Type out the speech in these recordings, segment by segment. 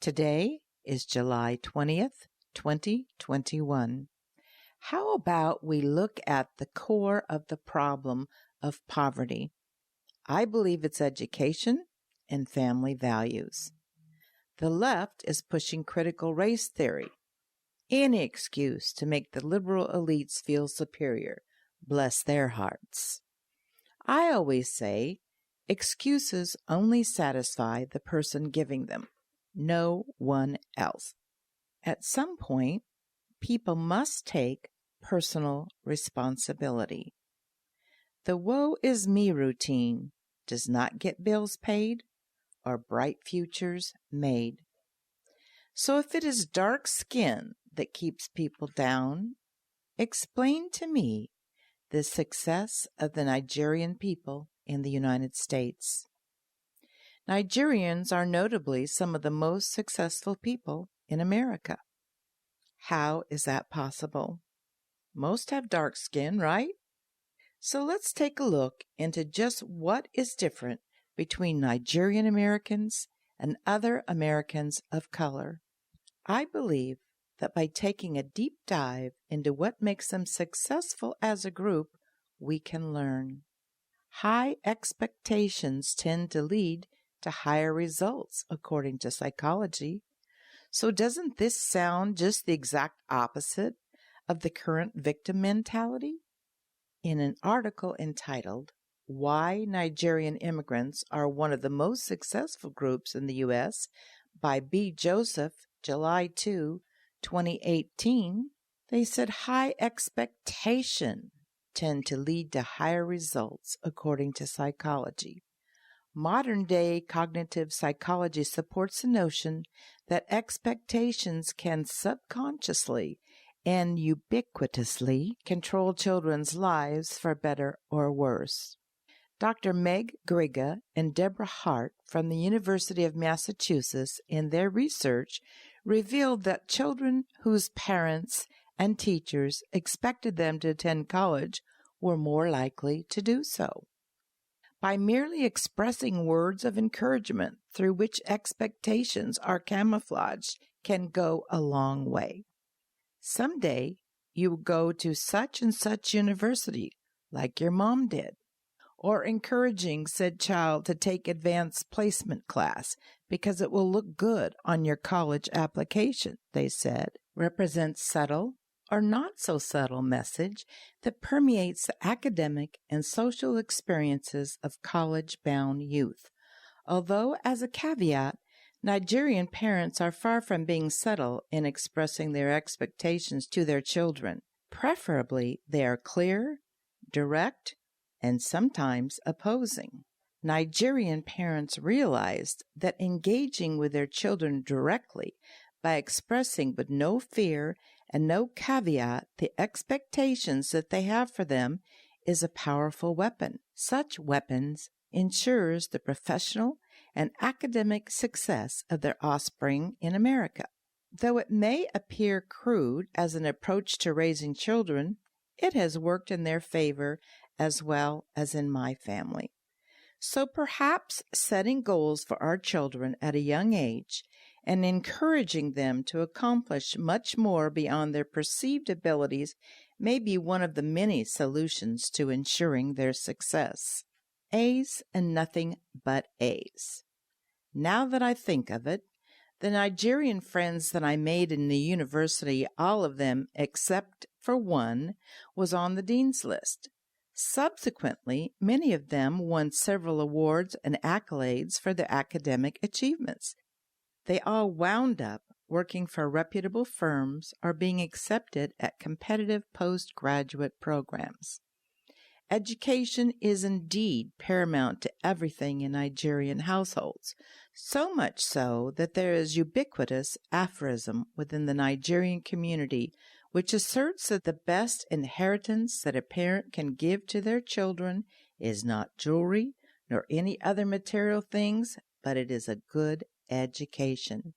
Today is July 20th, 2021. How about we look at the core of the problem of poverty? I believe it's education and family values. The left is pushing critical race theory, any excuse to make the liberal elites feel superior. Bless their hearts. I always say, excuses only satisfy the person giving them, no one else. At some point, people must take personal responsibility. The woe is me routine does not get bills paid or bright futures made. So if it is dark skin that keeps people down, explain to me the success of the Nigerian people in the United States. Nigerians are notably some of the most successful people in America. How is that possible? Most have dark skin, right? So let's take a look into just what is different between Nigerian Americans and other Americans of color. I believe that by taking a deep dive into what makes them successful as a group, we can learn. High expectations tend to lead to higher results, according to psychology. So doesn't this sound just the exact opposite of the current victim mentality? In an article entitled, Why Nigerian Immigrants Are One of the Most Successful Groups in the U.S. by B. Joseph, July 2, 2018, they said high expectation tend to lead to higher results, according to psychology. Modern-day cognitive psychology supports the notion that expectations can subconsciously and ubiquitously control children's lives for better or worse. Dr. Meg Griga and Deborah Hart from the University of Massachusetts in their research revealed that children whose parents and teachers expected them to attend college were more likely to do so. By merely expressing words of encouragement through which expectations are camouflaged can go a long way. Someday you will go to such and such university, like your mom did, or encouraging said child to take advanced placement class because it will look good on your college application, they said, represents subtle or not so subtle message that permeates the academic and social experiences of college-bound youth. Although, as a caveat, Nigerian parents are far from being subtle in expressing their expectations to their children. Preferably, they are clear, direct, and sometimes opposing. Nigerian parents realized that engaging with their children directly by expressing with no fear and no caveat the expectations that they have for them is a powerful weapon. Such weapons ensures the professional and academic success of their offspring in America. Though it may appear crude as an approach to raising children, it has worked in their favor as well as in my family. So perhaps setting goals for our children at a young age and encouraging them to accomplish much more beyond their perceived abilities may be one of the many solutions to ensuring their success. A's and nothing but A's. Now that I think of it, the Nigerian friends that I made in the university, all of them except for one, was on the dean's list. Subsequently, many of them won several awards and accolades for their academic achievements. They all wound up working for reputable firms or being accepted at competitive postgraduate programs. Education is indeed paramount to everything in Nigerian households, so much so that there is ubiquitous aphorism within the Nigerian community which asserts that the best inheritance that a parent can give to their children is not jewelry nor any other material things, but it is a good education.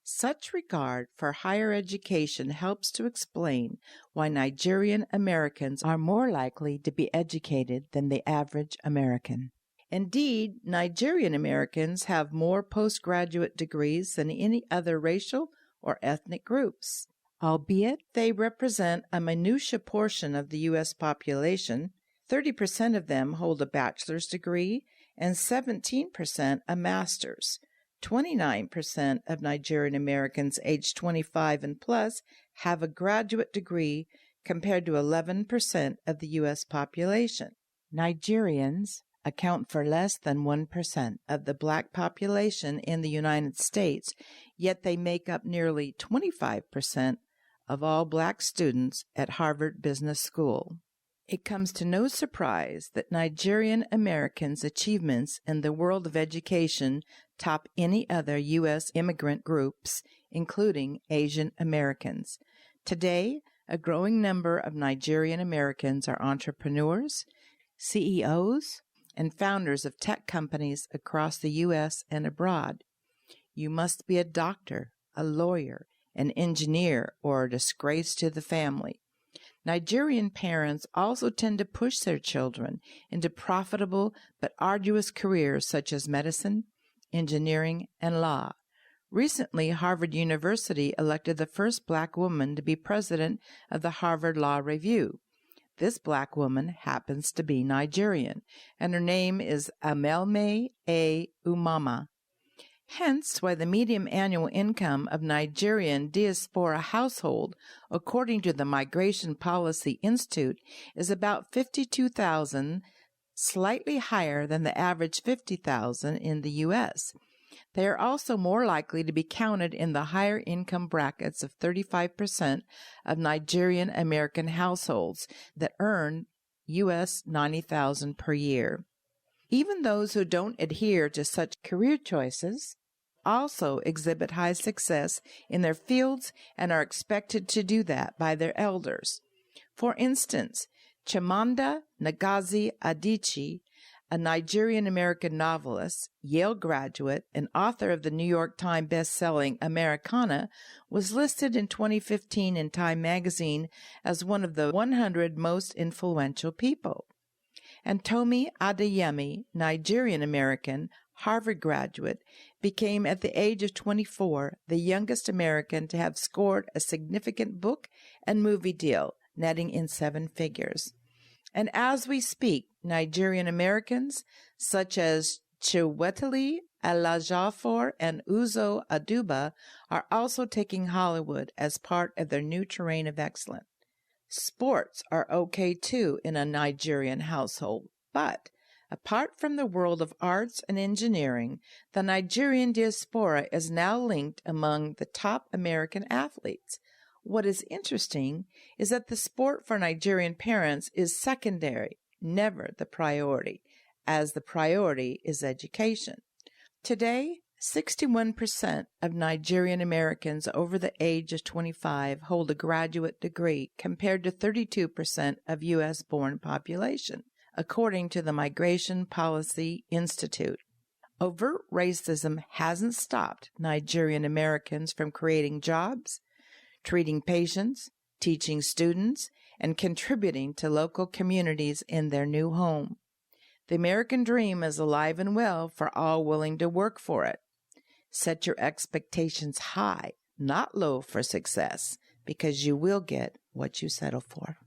Such regard for higher education helps to explain why Nigerian Americans are more likely to be educated than the average American. Indeed, Nigerian Americans have more postgraduate degrees than any other racial or ethnic groups. Albeit they represent a minutiae portion of the U.S. population, 30% of them hold a bachelor's degree and 17% a master's. 29% of Nigerian Americans aged 25 and plus have a graduate degree compared to 11% of the U.S. population. Nigerians account for less than 1% of the black population in the United States, yet they make up nearly 25% of all black students at Harvard Business School. It comes to no surprise that Nigerian Americans' achievements in the world of education top any other U.S. immigrant groups, including Asian Americans. Today, a growing number of Nigerian Americans are entrepreneurs, CEOs, and founders of tech companies across the U.S. and abroad. You must be a doctor, a lawyer, an engineer, or a disgrace to the family. Nigerian parents also tend to push their children into profitable but arduous careers such as medicine, engineering, and law. Recently, Harvard University elected the first black woman to be president of the Harvard Law Review. This black woman happens to be Nigerian, and her name is Amelme A. Umama. Hence why the median annual income of Nigerian diaspora household, according to the Migration Policy Institute, is about $52,000, slightly higher than the average $50,000 in the U.S. They are also more likely to be counted in the higher income brackets of 35% of Nigerian American households that earn U.S. $90,000 per year. Even those who don't adhere to such career choices also exhibit high success in their fields and are expected to do that by their elders. For instance, Chimamanda Ngozi Adichie, a Nigerian-American novelist, Yale graduate, and author of the New York Times best-selling Americana, was listed in 2015 in Time magazine as one of the 100 most influential people. And Tomi Adeyemi, Nigerian-American, Harvard graduate, became at the age of 24 the youngest American to have scored a significant book and movie deal, netting in 7 figures. And as we speak, Nigerian Americans such as Chiwetel Ejiofor and Uzo Aduba are also taking Hollywood as part of their new terrain of excellence. Sports are okay too in a Nigerian household, but apart from the world of arts and engineering, the Nigerian diaspora is now linked among the top American athletes. What is interesting is that the sport for Nigerian parents is secondary, never the priority, as the priority is education. Today, 61% of Nigerian Americans over the age of 25 hold a graduate degree, compared to 32% of U.S.-born population, according to the Migration Policy Institute. Overt racism hasn't stopped Nigerian Americans from creating jobs, treating patients, teaching students, and contributing to local communities in their new home. The American dream is alive and well for all willing to work for it. Set your expectations high, not low, for success, because you will get what you settle for.